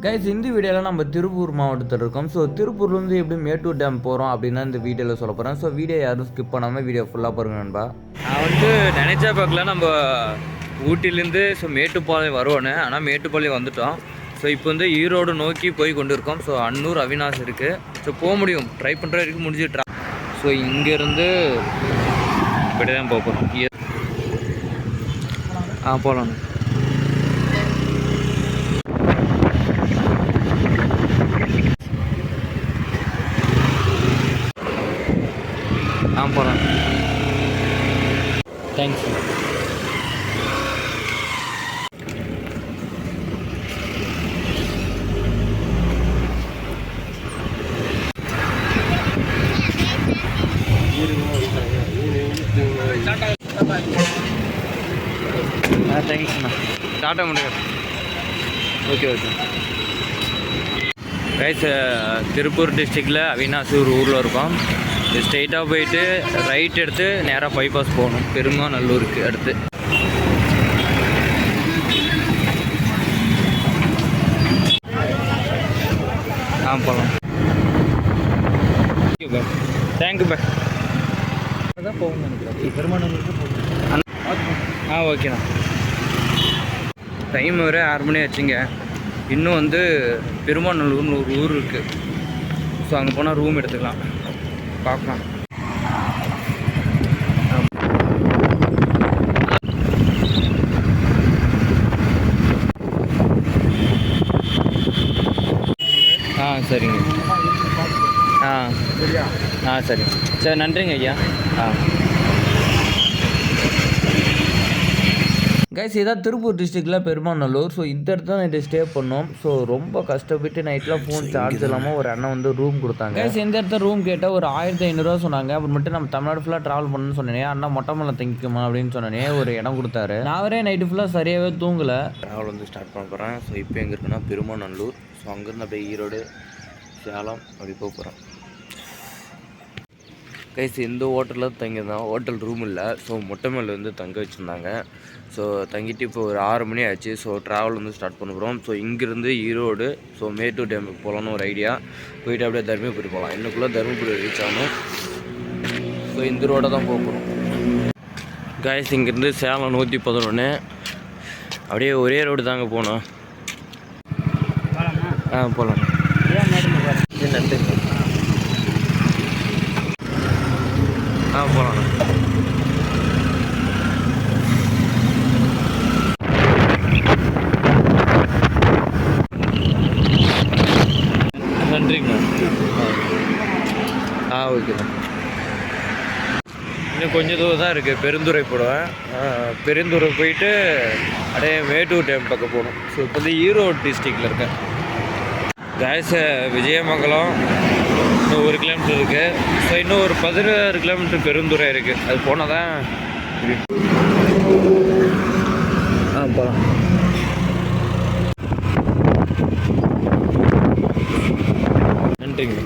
Guys இந்த வீடியோவில் நம்ம திருப்பூர் மாவட்டத்தில் இருக்கோம். ஸோ திருப்பூர்லேருந்து எப்படி மேட்டூர் டேம் போகிறோம் அப்படின்னு இந்த வீடியோவில் சொல்ல போகிறேன். ஸோ வீடியோ யாரும் ஸ்கிப் பண்ணாமல் வீடியோ ஃபுல்லாக பாருங்க நண்பா. நான் நினைச்சா பார்க்கலாம் நம்ம ஊட்டிலேருந்து மேட்டுப்பாளையம் வருவோன்னு. ஆனால் மேட்டுப்பாளையம் வந்துட்டோம். ஸோ இப்போ ஈரோடு நோக்கி போய் கொண்டு இருக்கோம். ஸோ அன்னூர் அவினாஷ் இருக்குது. ஸோ போக முடியும், ட்ரை பண்ணுற வரைக்கும் முடிஞ்சிட்றா. ஸோ இங்கேருந்து இப்படி தான் போகிறோம். போகலாம். போகலாம். தேங்க்ஸ். தேங்க்ஸ்ண்ணா. டாட்டா முடியாது. ஓகே. கைஸ் திருப்பூர் டிஸ்ட்ரிக்டில் அவினாஷ் ஒரு ஊரில் இருக்கோம். ஸ்ட்ரெயிட்டாக போயிட்டு ரைட் எடுத்து நேராக பைபாஸ் போகணும் பெருமாநல்லூருக்கு அடுத்து. போகலாம். Thank you bye. அதான் போகணும்னு நினைக்கிறேன். பெருமாநல்லூருக்கு போகணும். ஓகேண்ணா. டைம் வேறு 6 மணி ஆச்சுங்க. இன்னும் பெருமாநல்லூர்னு ஒரு ஊர் இருக்குது. ஸோ அங்கே போனால் ரூம் எடுத்துக்கலாம். பார்க்கலாம். சரிங்க. சரிங்க. சரி, நன்றிங்க ஐயா. கைஸ் இதான் திருப்பூர் டிஸ்ட்ரிக்டில் பெருமாநல்லூர். ஸோ இந்த இடத்துல நைட்டு ஸ்டே பண்ணோம். ஸோ ரொம்ப கஷ்டப்பட்டு நைட்டில் ஃபோன் சார்ஜ் இல்லாமல் ஒரு அண்ணன் ரூம் கொடுத்தாங்க. கைஸ் இந்த இடத்துல ரூம் கேட்டால் ஒரு 1500 சொன்னாங்க. அப்புறமேட்டு நம்ம தமிழ்நாடு ஃபுல்லாக ட்ராவல் பண்ணணும்னு சொன்னேன். அண்ணா மொட்டை மலை தங்கிக்குமா அப்படின்னு சொன்னேனே ஒரு இடம் கொடுத்தாரு. நான் அவரே நைட்டு ஃபுல்லாக சரியாகவே தூங்கலை. ட்ராவல் ஸ்டார்ட் பண்ண போகிறேன். ஸோ இப்போ எங்கே இருக்குன்னா பெருமாநல்லூர். ஸோ அங்கேருந்து அப்படியே ஈரோடு, சேலம் அப்படி போக போகிறோம். கைஸ் இந்த ஹோட்டலில் தங்கியிருந்தோம். ஹோட்டல் ரூம் இல்லை. ஸோ மொட்டை மேலே தங்க வச்சுருந்தாங்க. ஸோ தங்கிட்டு இப்போ ஒரு 6 மணி ஆச்சு. ஸோ ட்ராவல் ஸ்டார்ட் பண்ண போகிறோம். ஸோ இங்கேருந்து ஈரோடு, ஸோ மேட்டூர் டேமுக்கு போகலான்னு ஒரு ஐடியா. போயிட்டு அப்படியே தருமபுரி போகலாம். இன்னுக்குள்ளே தருமபுரி ரீச் ஆகணும். ஸோ இந்த ரோடை தான் போக போகிறோம். கைஸ் இங்கேருந்து சேலம் 111 அப்படியே ஒரே ரோடு தாங்க போகணும். போகலாம். நன்றி. போகலாம். நன்றிங்கண்ணா. ஓகேண்ணா. இன்னும் கொஞ்சம் தூரம் தான் இருக்குது. பெருந்துறை போடுவேன். பெருந்துறை போயிட்டு அப்படியே மேட்டூர் டேம் பக்கம் போகணும். ஸோ இப்போ ஈரோடு டிஸ்ட்ரிக்டில் இருக்கேன். கைஸ் விஜயமங்கலம் இன்னும் 1 கிலோமீட்டர் இருக்குது. ஸோ இன்னும் ஒரு 16 கிலோமீட்டர் பெருந்துறை இருக்குது. அது போனால் தான் போகலாம். நன்றிங்க.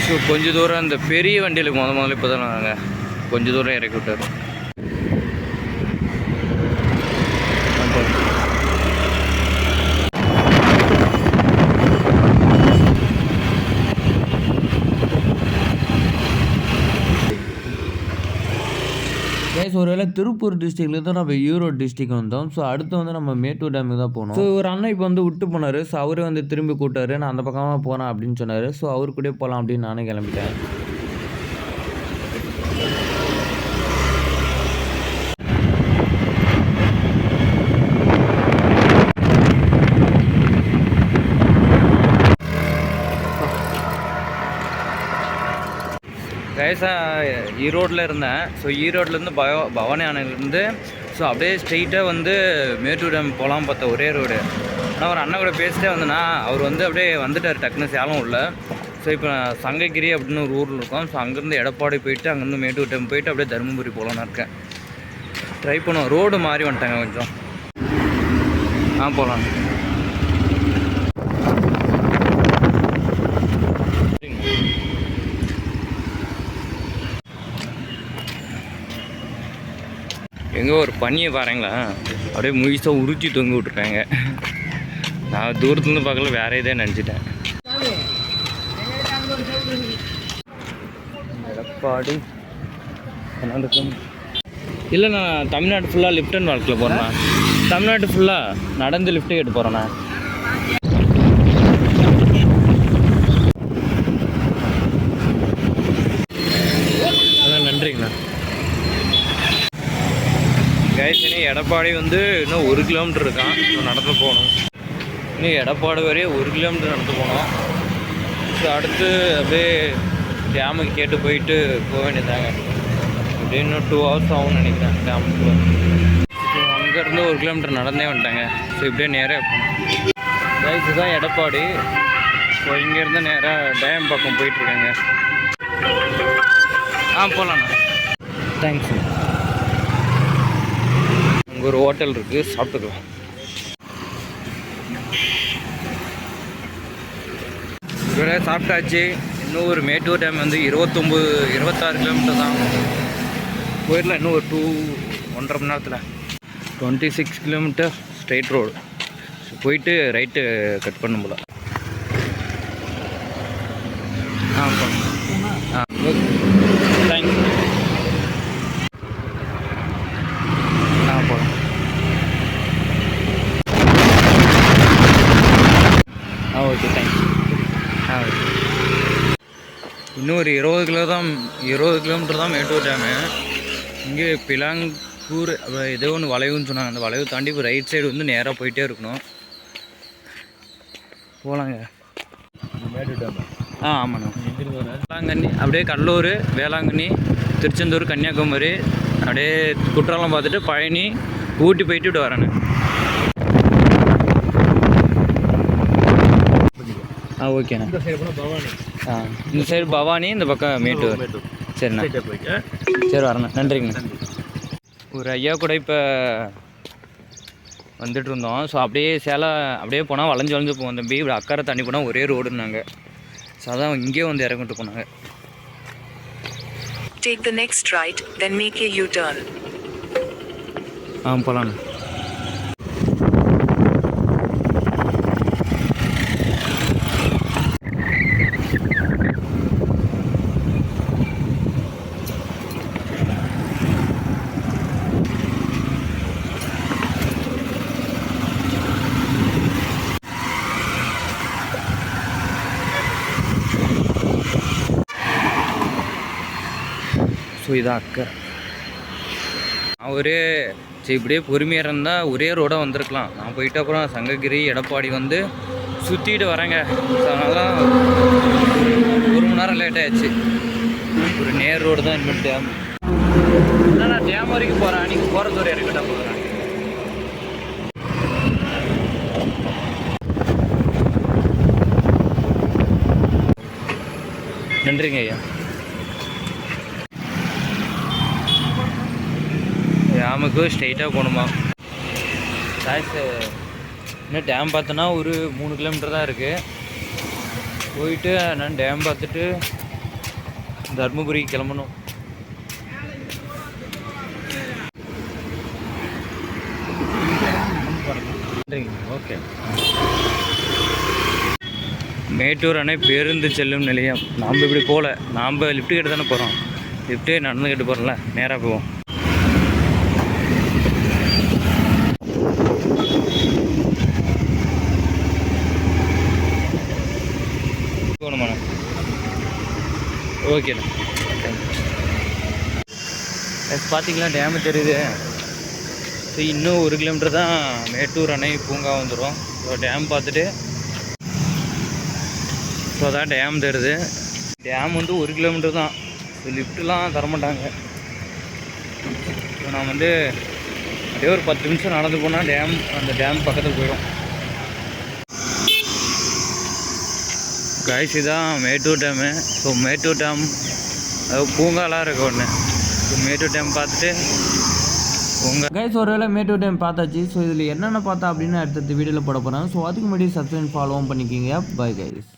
ஸோ கொஞ்சம் தூரம் இந்த பெரிய வண்டியில் முதல்ல இப்போ தான் நாங்கள் கொஞ்சம் தூரம் இறக்கி விட்டார். கைஸ் ஒருவேளை திருப்பூர் டிஸ்ட்ரிக்ட்லேருந்து நம்ம ஈரோடு டிஸ்ட்ரிக் வந்தோம். ஸோ அடுத்து நம்ம மேட்டூர் டேமுக்கு தான் போனோம். ஸோ ஒரு அண்ணன் இப்போ விட்டு போனார். ஸோ அவரே திரும்பி கூட்டாரு. நான் அந்த பக்கமாக போகிறேன் அப்படின்னு சொன்னார். ஸோ அவரு கூட போகலாம் அப்படின்னு நானே கிளம்பிட்டேன். கைஸாக ஈரோட்டில் இருந்தேன். ஸோ ஈரோட்லேருந்து பவானி அணையிலேருந்து ஸோ அப்படியே ஸ்ட்ரெயிட்டாக மேட்டூர் டேம் போகலாம் பார்த்தா ஒரே ரோடு. ஆனால் ஒரு அண்ணன் கூட பேசிட்டே வந்தேன்னா அவர் அப்படியே வந்துட்டார் டக்குன்னு சேலம் உள்ள. ஸோ இப்போ சங்ககிரி அப்படின்னு ஒரு ஊரில் இருக்கோம். ஸோ அங்கேருந்து எடப்பாடி போயிட்டு அங்கேருந்து மேட்டூர் டேம் போயிட்டு அப்படியே தருமபுரி போகலான்னு இருக்கேன். ட்ரை பண்ணுவோம். ரோடு மாறி வந்துட்டாங்க கொஞ்சம். போகலாம். எங்கே ஒரு பனியை பாருங்களேன், அப்படியே முயசாக உருச்சி தொங்க விட்ருக்காங்க. நான் தூரத்துலேருந்து பார்க்கல, வேற இதே நினச்சிட்டேன். எடப்பாடி இல்லை, நான் தமிழ்நாடு ஃபுல்லாக லிஃப்ட் அண்ட் வாக்கில் போகிறேண்ணா. தமிழ்நாடு ஃபுல்லாக நடந்து லிஃப்ட்டு கேட்டு போகிறேண்ணா. அதான் நன்றிங்கண்ணா. கைஸ் எடப்பாடி வந்து இன்னும் 1 கிலோமீட்டர் இருக்கான். நடந்து போகணும். இன்னும் எடப்பாடி வரையே 1 கிலோமீட்டர் நடந்து போனோம். ஸோ அடுத்து அப்படியே டேமுக்கு கேட்டு போயிட்டு போக வேண்டியதாங்க. அப்படியே இன்னும் 2 ஹவர்ஸ் ஆகும்னு நினைக்கிறேன் டேமுக்கு. ஸோ அங்கேருந்து 1 கிலோமீட்டர் நடந்தே வந்துட்டாங்க. ஸோ இப்படியே நேராக கைஸ் இதுதான் எடப்பாடி. ஸோ இங்கேருந்து நேராக டேம் பக்கம் போயிட்டுருக்காங்க. போகலாண்ணா. தேங்க்ஸ். அங்கே ஒரு ஹோட்டல் இருக்குது, சாப்பிட்டுக்கலாம். இவ்வளோ சாப்பிட்டாச்சு. இன்னும் ஒரு மேட்டூர் டேம் வந்து 26 கிலோமீட்டர் தான் போயிடலாம். இன்னும் ஒரு 1.5 மணி நேரத்தில் 26 கிலோமீட்டர் ஸ்ட்ரைட் ரோடு. போயிட்டு ரைட்டு கட் பண்ணும் போல. Okay thanks. போகலாம். Okay thanks. இன்னும் ஒரு 20 கிலோமீட்டர் தான் மேட்டூர் டேமு. இங்கே பிலாங்கூர் ஏதோ ஒன்று வளைவுன்னு சொன்னாங்க. அந்த வளைவு தாண்டி இப்போ ரைட் சைடு வந்து நேராக போயிட்டே இருக்கணும். போகலாங்க. மேட்டூர் டேம் ஆமாண்ணா. வேளாங்கண்ணி அப்படியே கடலூர், வேளாங்கண்ணி, திருச்செந்தூர், கன்னியாகுமரி, அப்படியே குற்றாலம் பார்த்துட்டு பழனி, ஊட்டி போயிட்டு விட்டு வரேண்ணே. ஓகேண்ணா. இந்த சைடு பவானி, இந்த பக்கம் மேட்டூர். சரிண்ணா. சரி வரேண்ணா. நன்றிங்கண்ணா. ஒரு ஐயா கூட இப்போ வந்துட்டு இருந்தோம். ஸோ அப்படியே அப்படியே போனால் வளைஞ்சு போவோம் தம்பி. இப்படி அக்கறை தண்ணி போனால் ஒரே ரோடுன்னாங்க. ஸோ அதான் இங்கேயே வந்து இறங்கிட்டு போனாங்க. Take the next right, then make a U-turn. போகலாண்ணா. ஸோ இதான் அக்கறை. சரி இப்படியே பொறுமையாக இருந்தால் ஒரே ரோடாக வந்திருக்கலாம். நான் போயிட்டு அப்புறம் சங்ககிரி, எடப்பாடி வந்து சுற்றிட்டு வரேங்க. ஸோ அதனால 1 மணி நேரம் லேட் ஆகிடுச்சு. ஒரு நேர் ரோடு தான் இனிமேல் டேம். நான் டேம் வரைக்கும் போகிறேன். நீங்கள் போகிறது ஒரு இறக்கிட்டா போகிறேன். நன்றிங்க ஐயா. டேமுக்கு ஸ்ட்ரைட்டாக போகணுமா? இன்னும் டேம் பார்த்தோன்னா ஒரு 3 கிலோமீட்டர் தான் இருக்குது. போயிட்டு நான் டேம் பார்த்துட்டு தர்மபுரிக்கு கிளம்பணும். ஓகே. மேட்டூர் அணை பேருந்து செல்லும் நிலையம். நாம் இப்படி போகல, நாம் லிஃப்ட்டு கேட்டு தானே போகிறோம். லிஃப்ட்டே நடந்து கேட்டு போகிறோம்ல, நேராக போவோம். போகணுமாண்ணா? ஓகேண்ணா. பார்த்தீங்களா டேமு தெரியுது. ஸோ இன்னும் 1 கிலோமீட்டர் தான் மேட்டூர் அணை பூங்கா வந்துடும். ஸோ டேம் பார்த்துட்டு ஸோ அதான் டேம் தெரியுது. டேம் வந்து 1 கிலோமீட்டர் தான். ஸோ லிஃப்ட்லாம் தரமாட்டாங்க. ஸோ நான் வந்து அப்படியே ஒரு 10 நிமிஷம் நடந்து போனால் அந்த டேம் பக்கத்துக்கு போயிடும். கைஸ் இதான் Mettur dam. So Mettur dam பூங்காலாம் இருக்கு ஒன்று. ஸோ மேட்டூர் டேம் பார்த்துட்டு கைஸ் ஒருவேளை மேட்டூர் டேம் பார்த்தாச்சு. ஸோ இதில் என்னென்ன பார்த்தா அப்படின்னு அடுத்த வீடியோவில் போட போகிறேன். ஸோ அதுக்கு முன்னாடி சப்ஸ்கிரைப் ஃபாலோவும் பண்ணிக்கிங்க. Bye guys.